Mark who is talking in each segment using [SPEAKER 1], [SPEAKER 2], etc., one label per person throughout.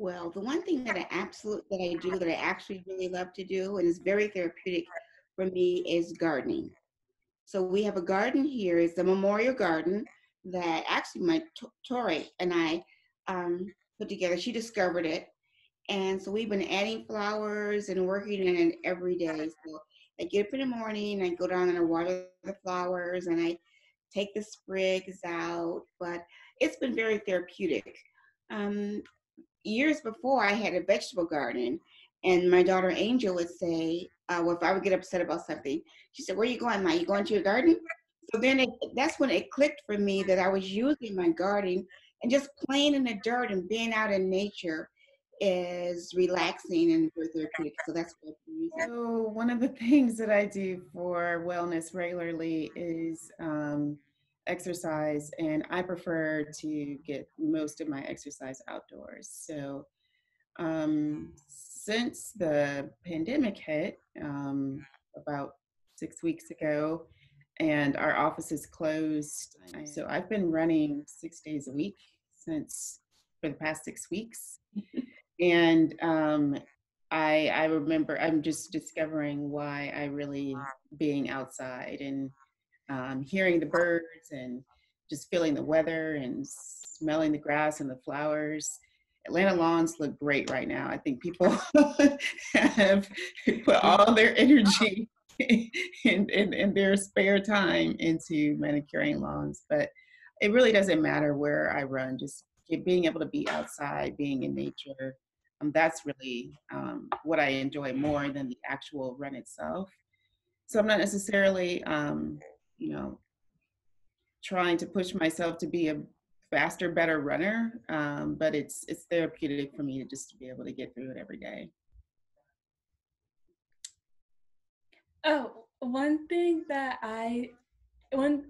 [SPEAKER 1] Well, the one thing that I do that I actually really love to do and is very therapeutic for me is gardening. So we have a garden here. It's a memorial garden that actually my Tori and I put together. She discovered it, and so we've been adding flowers and working in it every day. So I get up in the morning, I go down and I water the flowers, and I take the sprigs out. But it's been very therapeutic. Um, Years before, I had a vegetable garden, and my daughter Angel would say, well, if I would get upset about something, she said, "Where are you going, Ma? You going to your garden?" So then that's when it clicked for me that I was using my garden and just playing in the dirt and being out in nature is relaxing and very therapeutic. So that's what I've been using.
[SPEAKER 2] So one of the things that I do for wellness regularly is exercise, and I prefer to get most of my exercise outdoors. So since the pandemic hit about 6 weeks ago, and our office is closed, so I've been running 6 days a week since for the past 6 weeks. And I remember I'm just discovering why I really being outside and hearing the birds and just feeling the weather and smelling the grass and the flowers. Atlanta lawns look great right now. I think people have put all their energy and their spare time into manicuring lawns, but it really doesn't matter where I run. Just being able to be outside, being in nature, that's really what I enjoy more than the actual run itself. So I'm not necessarily, you know, trying to push myself to be a faster, better runner, but it's therapeutic for me to just to be able to get through it every day.
[SPEAKER 3] Oh, one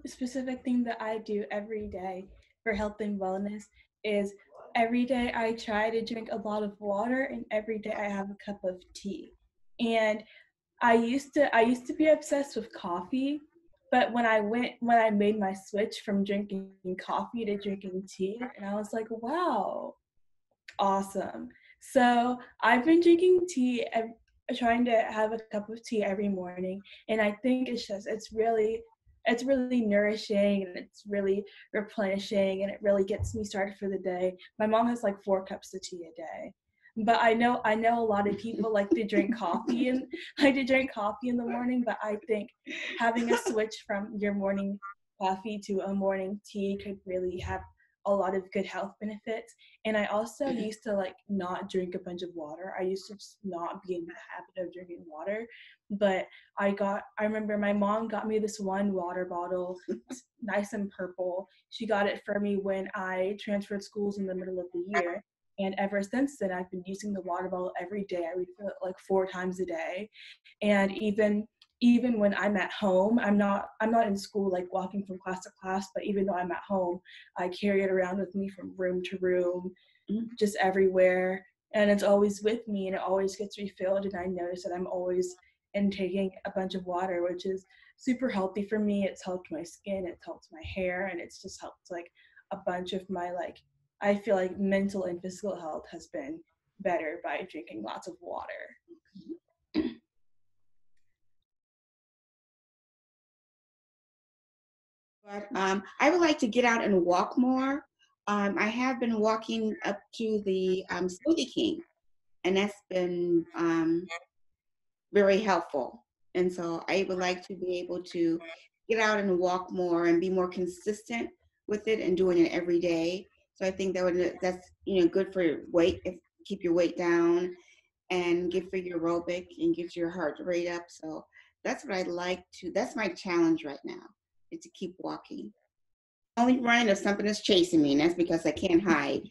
[SPEAKER 3] specific thing that I do every day for health and wellness is every day I try to drink a lot of water and every day I have a cup of tea. And I used to be obsessed with coffee, but when I made my switch from drinking coffee to drinking tea, and I was like, wow, awesome. So I've been drinking tea, trying to have a cup of tea every morning, and I think it's really nourishing and it's really replenishing and it really gets me started for the day. My mom has like 4 cups of tea a day. But I know a lot of people like to drink coffee and like to drink coffee in the morning, but I think having a switch from your morning coffee to a morning tea could really have a lot of good health benefits. And I also used to like not drink a bunch of water. I used to just not be in the habit of drinking water. But I remember my mom got me this one water bottle, nice and purple. She got it for me when I transferred schools in the middle of the year. And ever since then, I've been using the water bottle every day. I refill it like 4 times a day. And even when I'm at home, I'm not in school like walking from class to class, but even though I'm at home, I carry it around with me from room to room, just everywhere. And it's always with me and it always gets refilled. And I notice that I'm always intaking a bunch of water, which is super healthy for me. It's helped my skin, it's helped my hair, and it's just helped like a bunch of my like, I feel like mental and physical health has been better by drinking lots of water.
[SPEAKER 1] But I would like to get out and walk more. I have been walking up to the Smoothie King, and that's been very helpful. And so I would like to be able to get out and walk more and be more consistent with it and doing it every day. So I think that's good for your weight, keep your weight down and good for your aerobic and get your heart rate up. So that's what I'd like to. That's my challenge right now is to keep walking. Only run if something is chasing me, and that's because I can't hide.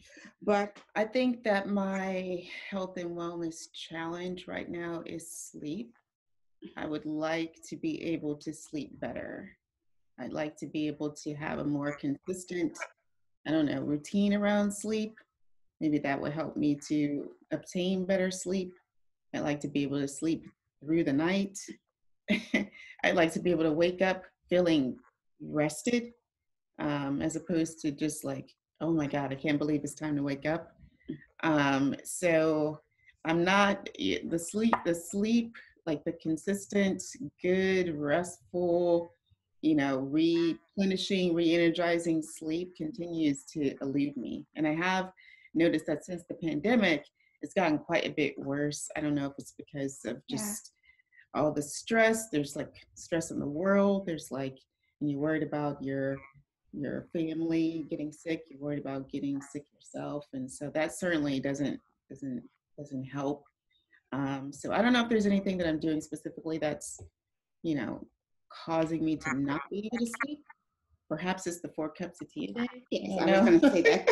[SPEAKER 1] But
[SPEAKER 2] I think that my health and wellness challenge right now is sleep. I would like to be able to sleep better. I'd like to be able to have a more consistent, I don't know, routine around sleep. Maybe that would help me to obtain better sleep. I'd like to be able to sleep through the night. I'd like to be able to wake up feeling rested, as opposed to just like, oh my God, I can't believe it's time to wake up. So I'm not the sleep, like the consistent, good, restful, replenishing, re-energizing sleep continues to elude me. And I have noticed that since the pandemic, it's gotten quite a bit worse. I don't know if it's because of
[SPEAKER 1] Yeah.
[SPEAKER 2] just all the stress. There's like stress in the world. There's like, and you're worried about your family getting sick. You're worried about getting sick yourself, and so that certainly doesn't doesn't help. So I don't know if there's anything that I'm doing specifically that's you know causing me to not be able to sleep. Perhaps it's the 4 cups of tea a day.
[SPEAKER 1] Yes,
[SPEAKER 2] I
[SPEAKER 1] I was
[SPEAKER 2] don't
[SPEAKER 1] going to
[SPEAKER 2] know.
[SPEAKER 1] say that.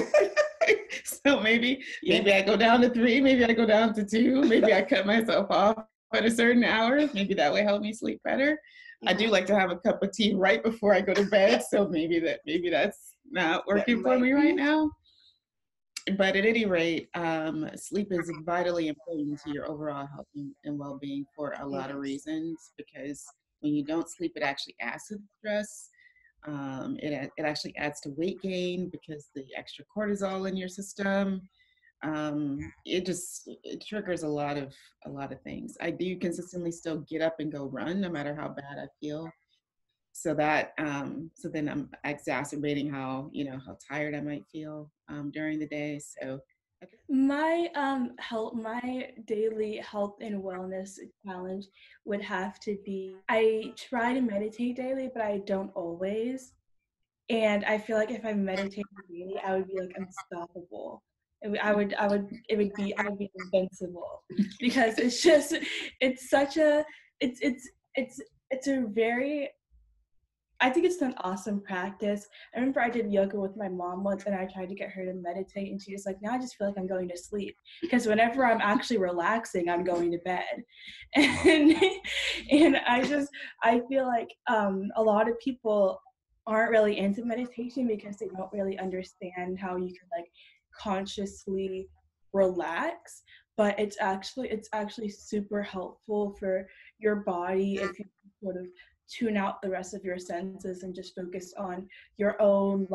[SPEAKER 2] So maybe I go down to 3, maybe I go down to 2, maybe I cut myself off at a certain hour. Maybe that would help me sleep better. I do like to have a cup of tea right before I go to bed, so maybe that's not
[SPEAKER 1] That
[SPEAKER 2] working for
[SPEAKER 1] might
[SPEAKER 2] me right
[SPEAKER 1] be.
[SPEAKER 2] now. But at any rate, sleep is vitally important to your overall health and well-being for a lot of
[SPEAKER 1] Yes.
[SPEAKER 2] reasons. Because when you don't sleep, it actually adds to the stress. It actually adds to weight gain because the extra cortisol in your system. It triggers a lot of things. I do consistently still get up and go run no matter how bad I feel. So then I'm exacerbating how tired I might feel during the day. So
[SPEAKER 3] My daily health and wellness challenge would have to be I try to meditate daily, but I don't always. And I feel like if I meditated daily, I would be like unstoppable. I would be invincible because it's just, it's such a, it's, it's a very, I think it's an awesome practice. I remember I did yoga with my mom once and I tried to get her to meditate and she was like, now I just feel like I'm going to sleep. Because whenever I'm actually relaxing, I'm going to bed. And I feel like a lot of people aren't really into meditation because they don't really understand how you can like consciously relax. But it's actually super helpful for your body if you sort of tune out the rest of your senses and just focus on your own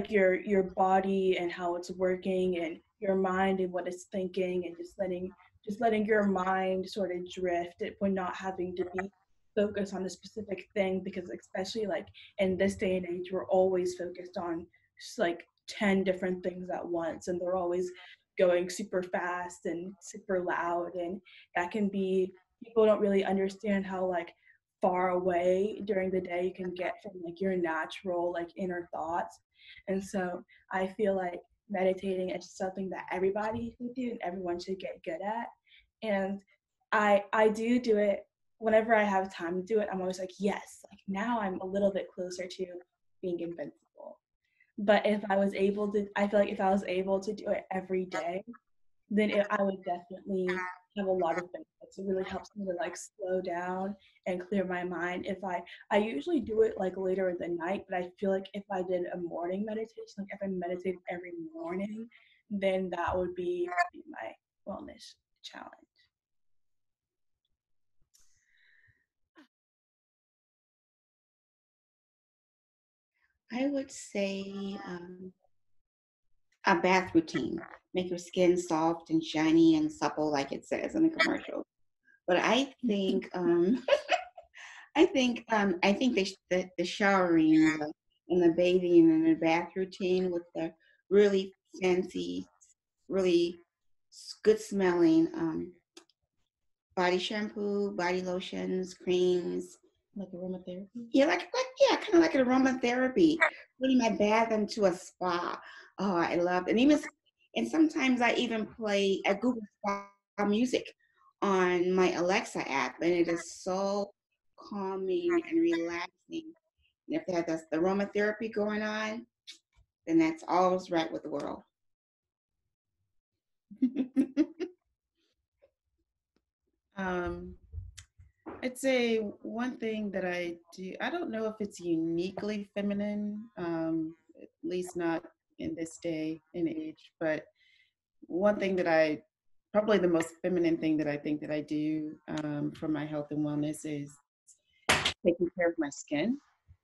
[SPEAKER 3] your body and how it's working and your mind and what it's thinking and just letting your mind sort of drift when not having to be focused on a specific thing because especially like in this day and age we're always focused on just like 10 different things at once and they're always going super fast and super loud and that can be people don't really understand how like far away during the day you can get from like your natural like inner thoughts. And so I feel like meditating is something that everybody should do and everyone should get good at. And I do it whenever I have time to do it. I'm always like, yes, like now I'm a little bit closer to being invincible. But if I was able to, I feel like if I was able to do it every day, then I would definitely have a lot of benefits. It really helps me to like slow down and clear my mind. I usually do it like later in the night, but I feel like if I did a morning meditation, like if I meditated every morning, then that would be my wellness challenge.
[SPEAKER 1] I would say a bath routine. Make your skin soft and shiny and supple, like it says in the commercial. But I think I think the showering and the bathing and the bath routine with the really fancy, really good smelling body shampoo, body lotions, creams.
[SPEAKER 2] like aromatherapy.
[SPEAKER 1] Yeah, yeah, kind of like an aromatherapy. Putting my bath into a spa. Oh, I love it. And sometimes I even play a Google Spa music on my Alexa app, and it is so calming and relaxing. And if they have the aromatherapy going on, then that's all's right with the world.
[SPEAKER 2] Um, I'd say one thing that I do, I don't know if it's uniquely feminine, at least not in this day and age, but one thing probably the most feminine thing that I think that I do for my health and wellness is taking care of my skin.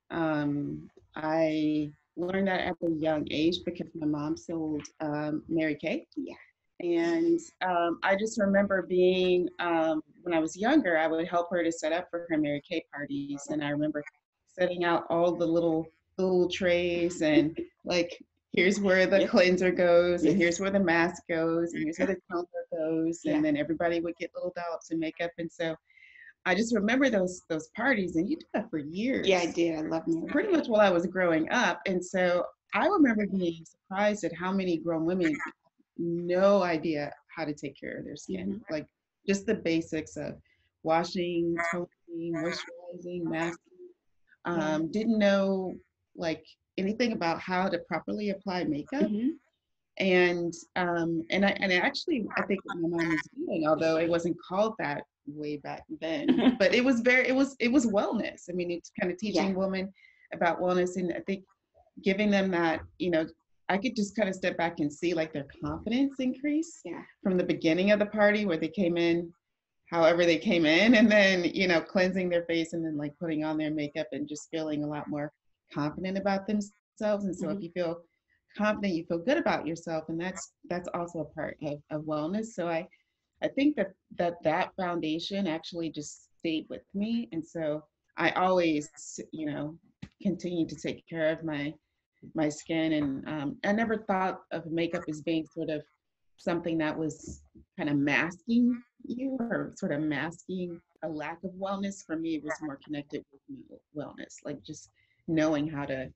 [SPEAKER 2] I learned that at a young age because my mom sold Mary Kay.
[SPEAKER 1] Yeah.
[SPEAKER 2] And I just remember being, when I was younger, I would help her to set up for her Mary Kay parties. And I remember setting out all the little trays and like, here's where the cleanser goes, and here's where the mask goes, and here's where the toner goes. And then everybody would get little dollops of makeup. And so I just remember those parties, and you did that for years.
[SPEAKER 1] Yeah, I did. I love Mary
[SPEAKER 2] Pretty much while I was growing up. And so I remember being surprised at how many grown women no idea how to take care of their skin. Like just the basics of washing, toning, moisturizing, masking. Didn't know like anything about how to properly apply makeup. And I actually I think what my mom was doing, although it wasn't called that way back then, but it was wellness. I mean, it's kind of teaching women about wellness, and I think giving them that, I could just kind of step back and see like their confidence increase from the beginning of the party where they came in however they came in, and then cleansing their face and then like putting on their makeup and just feeling a lot more confident about themselves. And so if you feel confident, you feel good about yourself, and that's also a part of wellness. So I think that foundation actually just stayed with me, and so I always continue to take care of my skin. And I never thought of makeup as being sort of something that was kind of masking you or sort of masking a lack of wellness. For me, it was more connected with wellness, like just knowing how to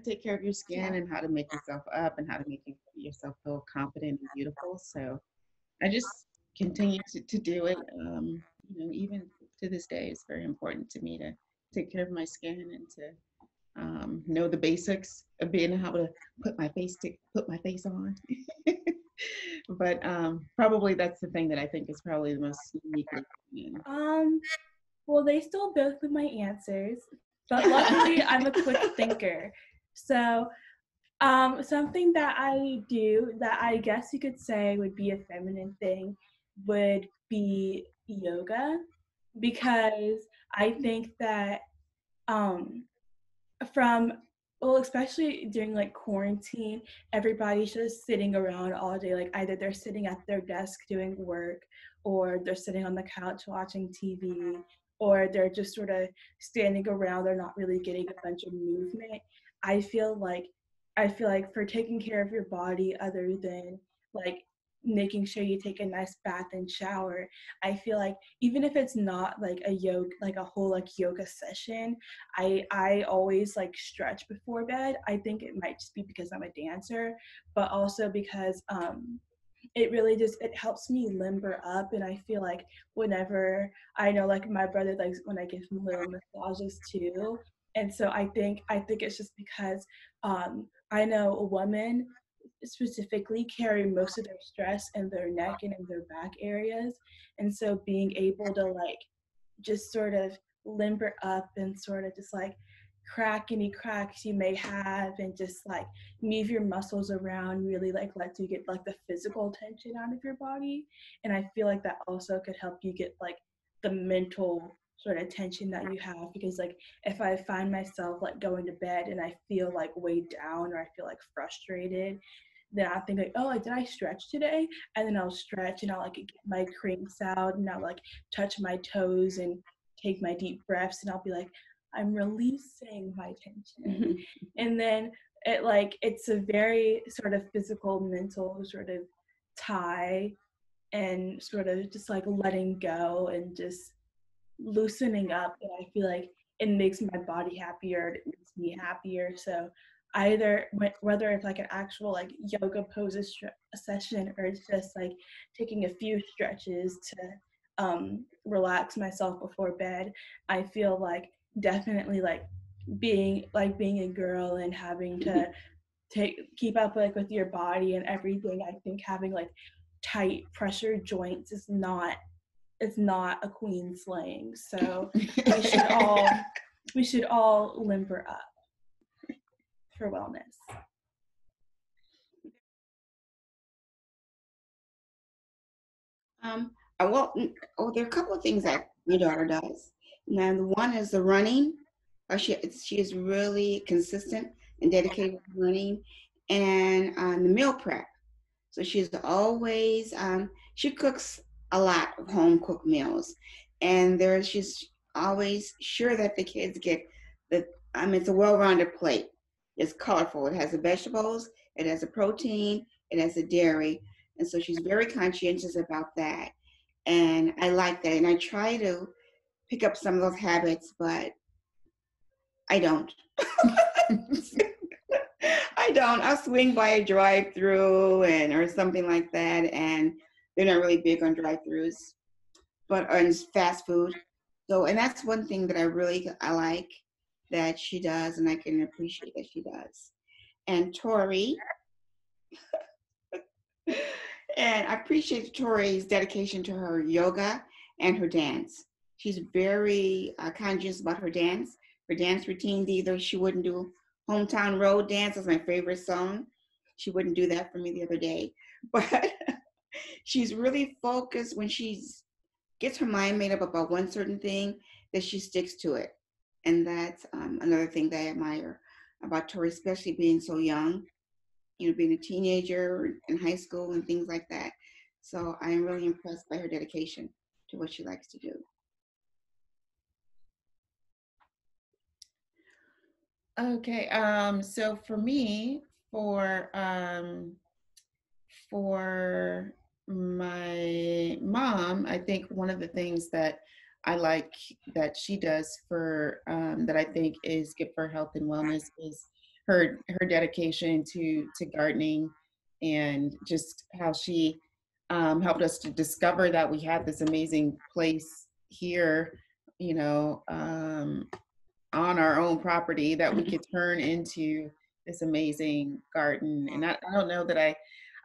[SPEAKER 2] take care of your skin and how to make yourself up and how to make yourself feel confident and beautiful. So I just continue to do it. Even to this day, it's very important to me to take care of my skin and to know the basics of being able to put my face on. But probably that's the thing that I think is probably the most uniquely feminine.
[SPEAKER 3] Well, they stole both of my answers, but luckily I'm a quick thinker. So something that I do that I guess you could say would be a feminine thing would be yoga, because I think that from well, especially during like quarantine, everybody's just sitting around all day. Like either they're sitting at their desk doing work, or they're sitting on the couch watching TV, or they're just sort of standing around. They're not really getting a bunch of movement. I feel like for taking care of your body, other than like making sure you take a nice bath and shower, I feel like even if it's not like a whole like yoga session, I always like stretch before bed. I think it might just be because I'm a dancer, but also because it really just it helps me limber up. And I feel like whenever I know like my brother likes when I give him little massages too. And so I think it's just because I know a woman specifically carry most of their stress in their neck and in their back areas. And so being able to like just sort of limber up and sort of just like crack any cracks you may have and just like move your muscles around really like lets you get like the physical tension out of your body. And I feel like that also could help you get like the mental sort of tension that you have, because like if I find myself like going to bed and I feel like weighed down or I feel like frustrated, then I think like, oh, like, did I stretch today? And then I'll stretch and I'll like get my cramps out and I'll like touch my toes and take my deep breaths and I'll be like, I'm releasing my tension. And then it's a very sort of physical, mental sort of tie and sort of just like letting go and just loosening up. And I feel like it makes my body happier, it makes me happier. So either whether it's like an actual like yoga poses session or it's just like taking a few stretches to relax myself before bed, I feel like definitely like being a girl and having to keep up like with your body and everything, I think having like tight pressure joints is not a queen slaying. So we should all limber up for wellness.
[SPEAKER 1] There are a couple of things that my daughter does. Now, the one is the running. She is really consistent and dedicated to running, and the meal prep. So she's always, she cooks a lot of home cooked meals. And she's always sure that the kids get it's a well-rounded plate. It's colorful. It has the vegetables, it has the protein, it has the dairy. And so she's very conscientious about that. And I like that. And I try to pick up some of those habits, but I don't. I don't. I'll swing by a drive-through or something like that, and they're not really big on drive-throughs, but on fast food. So, and that's one thing that I like that she does, and I can appreciate that she does. And Tori, and I appreciate Tori's dedication to her yoga and her dance. She's very conscious about her dance routines. Either she wouldn't do Hometown Road Dance, is my favorite song. She wouldn't do that for me the other day. But she's really focused when she gets her mind made up about one certain thing, that she sticks to it. And that's another thing that I admire about Tori, especially being so young, being a teenager in high school and things like that. So I'm really impressed by her dedication to what she likes to do.
[SPEAKER 2] Okay, so for me, for my mom, I think one of the things that I like that she does for that I think is good for health and wellness is her dedication to gardening, and just how she helped us to discover that we had this amazing place here, you know, on our own property that we could turn into this amazing garden. And I don't know that I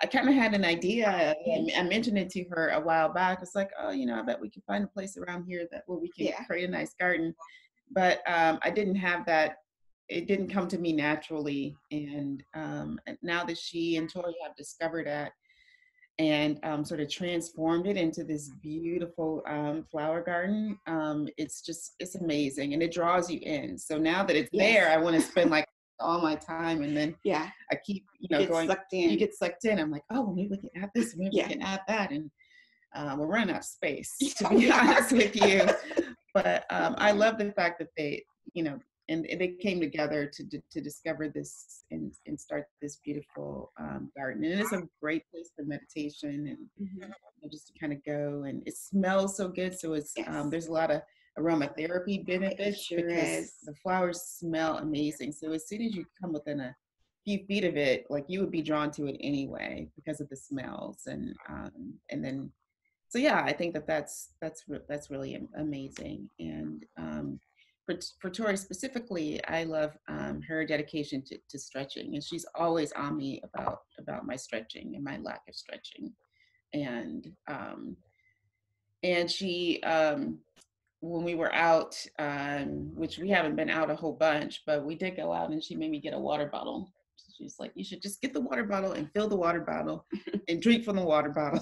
[SPEAKER 2] kind of had an idea. I mentioned it to her a while back. It's like, oh, I bet we can find a place around here where we can create a nice garden. But I didn't have that. It didn't come to me naturally. And now that she and Tori have discovered that and sort of transformed it into this beautiful flower garden, it's amazing, and it draws you in. So now that it's there, I want to spend like all my time, and then I keep going. You get sucked in. I'm like, oh, maybe we can add this, maybe we can add that, and we're running out of space, to be honest with you. But I love the fact that they, and they came together to discover this and start this beautiful garden. And it's a great place for meditation and just to kind of go. And it smells so good. So it's there's a lot of aromatherapy benefits because the flowers smell amazing. So as soon as you come within a few feet of it, like you would be drawn to it anyway because of the smells. And then, so yeah, I think that's really amazing. And for Tori specifically, I love her dedication to stretching, and she's always on me about my stretching and my lack of stretching. And she, when we were out, which we haven't been out a whole bunch, but we did go out, and she made me get a water bottle. She's like, you should just get the water bottle and fill the water bottle and drink from the water bottle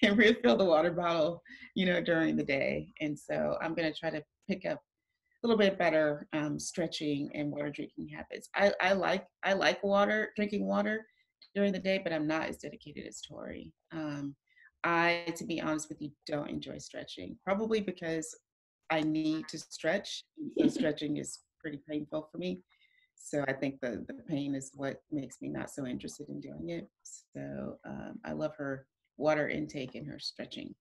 [SPEAKER 2] and refill the water bottle, during the day. And so I'm going to try to pick up a little bit better stretching and water drinking habits. I like drinking water during the day, but I'm not as dedicated as Tori. To be honest with you, don't enjoy stretching, probably because I need to stretch. So stretching is pretty painful for me. So I think the pain is what makes me not so interested in doing it. So I love her water intake and her stretching.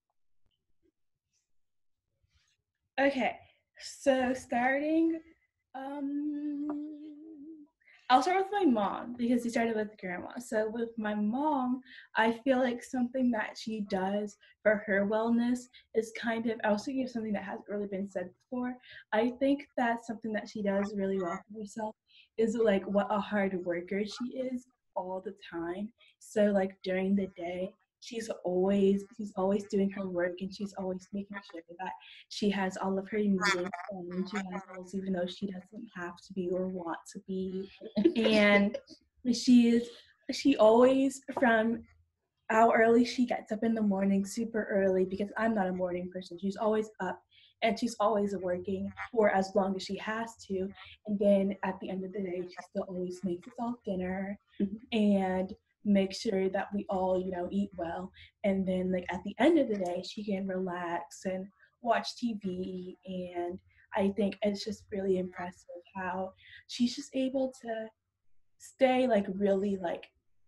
[SPEAKER 3] Okay, so I'll start with my mom because you started with grandma. So with my mom, I feel like something that she does for her wellness is I was thinking of something that hasn't really been said before. I think that something that she does really well for herself is like what a hard worker she is all the time. So like during the day, she's always doing her work, and she's always making sure that she has all of her meetings done. She has those even though she doesn't have to be or want to be. And she always, from how early she gets up in the morning, super early, because I'm not a morning person. She's always up and she's always working for as long as she has to. And then at the end of the day, she still always makes us all dinner. And make sure that we all, eat well. And then like at the end of the day, she can relax and watch TV. And I think it's just really impressive how she's just able to stay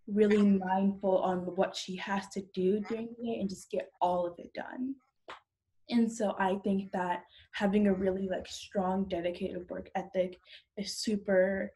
[SPEAKER 3] really mindful on what she has to do during the day and just get all of it done. And so I think that having a really strong, dedicated work ethic is it's super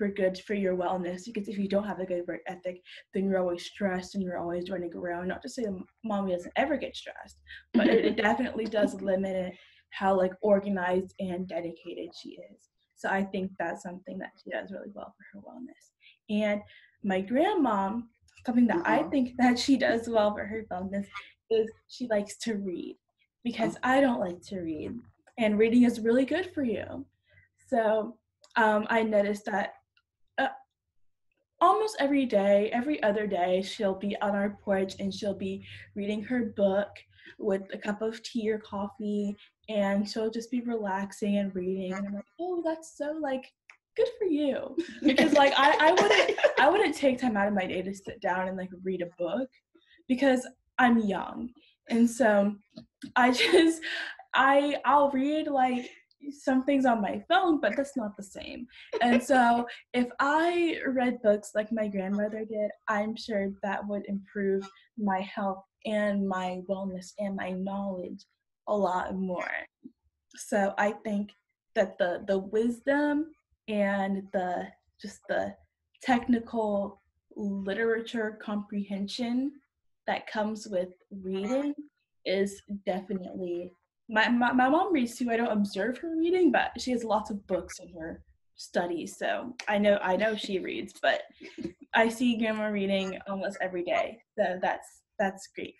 [SPEAKER 3] good for your wellness, because if you don't have a good work ethic, then you're always stressed and you're always running around. Not to say that mommy doesn't ever get stressed, but it definitely does limit how organized and dedicated she is. So I think that's something that she does really well for her wellness. And my grandmom, something that I think that she does well for her wellness is she likes to read, because I don't like to read, and reading is really good for you. So I noticed that almost every day, every other day, she'll be on our porch and she'll be reading her book with a cup of tea or coffee, and she'll just be relaxing and reading. And I'm like, oh, that's so good for you, because I wouldn't take time out of my day to sit down and read a book, because I'm young. And so I'll read some things on my phone, but that's not the same. And so if I read books like my grandmother did, I'm sure that would improve my health and my wellness and my knowledge a lot more. So I think that the wisdom and the technical literature comprehension that comes with reading is definitely my mom reads too. I don't observe her reading, but she has lots of books in her studies, so I know she reads. But I see grandma reading almost every day, so that's great